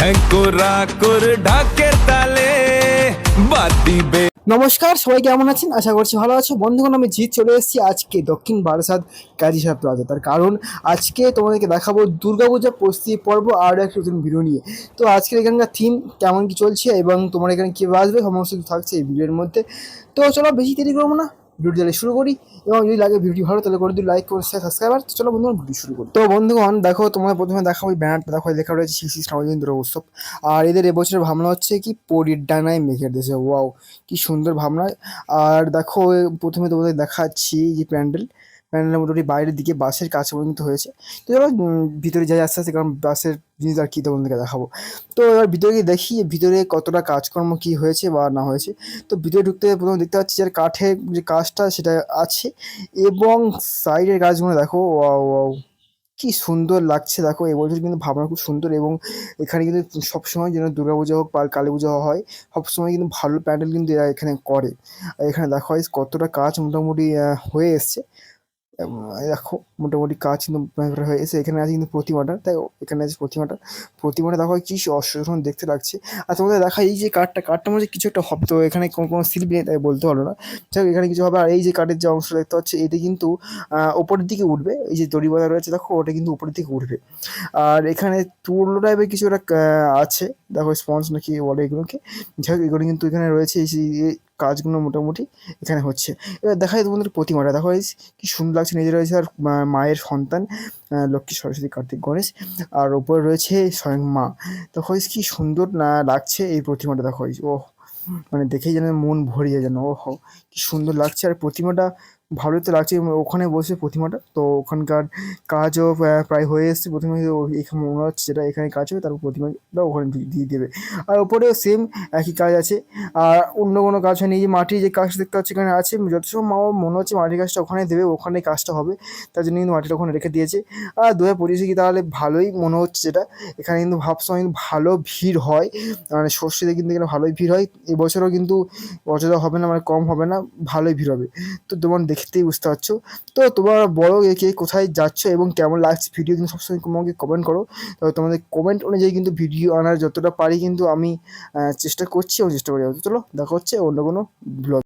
ঢেকুরা করে ঢাকের তালে বাদিবে। নমস্কার, সবাই কেমন আছেন? আশা করছি ভালো আছো। বন্ধুগণ, আমি জিৎ চলে এসেছি আজকে দক্ষিণ বারাসাত কাজী সাহেব প্লাজা। তার কারণ আজকে তোমাদেরকে দেখাবো দুর্গাপূজা প্রস্তুতি পর্ব আর একটা নতুন ভিডিও নিয়ে। তো আজকের এখানকার থিম কেমন কি চলছে এবং তোমার এখানে কীভাবে আসবে সমস্ত কিছু থাকছে এই ভিডিওর মধ্যে। তো চলো বেশি দেরি করবো না, ভিডিও তাহলে শুরু করি। এবং যদি লাগে ভিডিও ভালো তাহলে করে দিই লাইক করে শেয়ার সাবস্ক্রাইবার। তো চলো বন্ধুগণ ভিডিও শুরু করি। তো বন্ধুগণ দেখো, তোমার প্রথমে দেখাবো ওই ব্যানারটা, দেখো লেখা রয়েছে শ্রী শ্রী শ্রাবণ দুর্গা উৎসব। আর এদের এবছরের ভাবনা হচ্ছে কি পরীর ডানায় মেঘের দেশে। ওয়াও, কি সুন্দর ভাবনা। আর দেখো প্রথমে তোমাদের দেখাচ্ছি যে প্যান্ডেলের মোটামুটি বাইরের দিকে বাসের কাছে পর্যন্ত হয়েছে। তো চলো ভিতরে যাই আস্তে আস্তে, কারণ বাসের জিনিস আর কি তোমাদেরকে দেখাবো। তো এবার ভিতরে গিয়ে দেখি ভিতরে কতটা কাজকর্ম কি হয়েছে বা না হয়েছে। তো ভিতরে ঢুকতে প্রথমে দেখতে পাচ্ছি যে কাঠের যে কাজটা সেটা আছে, এবং সাইডের কাজগুলো দেখো, ওয়াও ওয়াও কি সুন্দর লাগছে। দেখো এবছর কিন্তু ভাবনা খুব সুন্দর, এবং এখানে কিন্তু সবসময় যেন দুর্গাপূজা হোক বা কালী পুজো হয়, সবসময় কিন্তু ভালো প্যান্ডেল কিন্তু এরা এখানে করে। আর এখানে দেখো কতটা কাজ মোটামুটি হয়ে এসছে। এই দেখো মোটামুটি কাজ কিন্তু প্রায় হয়ে এসে এখানে আছে কিন্তু প্রতিমাটা, তাই এখানে আছে প্রতিমাটা দেখো কি অসাধারণ দেখতে লাগছে। আর তোমাদের দেখা এই যে কাঠটার মধ্যে কিছু একটা হবে, তো এখানে কোনো শিল্পী নেই তাই বলতে পারলো না। যাই হোক, এখানে কিছু হবে। আর এই যে কাঠের যে অংশ দেখতে পাচ্ছি এটি কিন্তু ওপরের দিকে উঠবে, এই যে দড়ি বাঁধা রয়েছে দেখো ওটা কিন্তু উপরের দিকে উঠবে। আর এখানে তুলো টাইপের কিছু একটা আছে, দেখো স্পঞ্জ নাকি বলে এগুলোকে। যাই হোক, এগুলো কিন্তু এখানে রয়েছে, এই কাজগুলো মোটামুটি এখানে হচ্ছে। এবার দেখা যায় তোমাদের প্রতিমাটা দেখো কি সুন্দর লাগছে। নিজে রয়েছে আর মায়ের সন্তান লক্ষ্মী, সরস্বতী, কার্তিক, গণেশ, আর ওপরে রয়েছে স্বয়ং মা। দেখো কি সুন্দর না লাগছে এই প্রতিমাটা। দেখো ও মানে দেখেই যেন মন ভরিয়ে যেন, ও কি সুন্দর লাগছে। আর প্রতিমাটা ভালোই তো লাগছে। ওখানে বসে প্রতিমাটা, তো ওখানকার কাজও প্রায় হয়ে এসছে। প্রথমে এখানে মনে হচ্ছে যেটা এখানে কাজ হবে, তারপর প্রতিমাটা ওখানে দিয়ে দেবে। আর ওপরেও সেম একই কাজ আছে। আর অন্য কোনো কাজ হয়নি। এই যে মাটির যে কাজ দেখতে পাচ্ছি এখানে আছে, যতসময় মা মনে হচ্ছে মাটির কাজটা ওখানে দেবে, ওখানে কাজটা হবে, তার জন্য কিন্তু মাটিটা ওখানে রেখে দিয়েছে। আর 2025 কি তাহলে ভালোই মনে হচ্ছে যেটা। এখানে কিন্তু ভাবসময় কিন্তু ভালো ভিড় হয়, মানে ষষ্ঠীতে কিন্তু এখানে ভালোই ভিড় হয়। এবছরও কিন্তু অযথা হবে না, মানে কম হবে না, ভালোই ভিড় হবে। তো তোমার দেখতেই বুঝতে পারছো। তো তোমার বড় কে কোথায় যাচ্ছ এবং কেমন লাগছে ভিডিও কিন্তু সবসময় তোমাকে কমেন্ট করো। তবে তোমাদের কমেন্ট অনুযায়ী কিন্তু ভিডিও আনার যতটা পারি কিন্তু আমি চেষ্টা করছি এবং চেষ্টা করে যাবো। চলো দেখা হচ্ছে অন্য কোনো ব্লগ।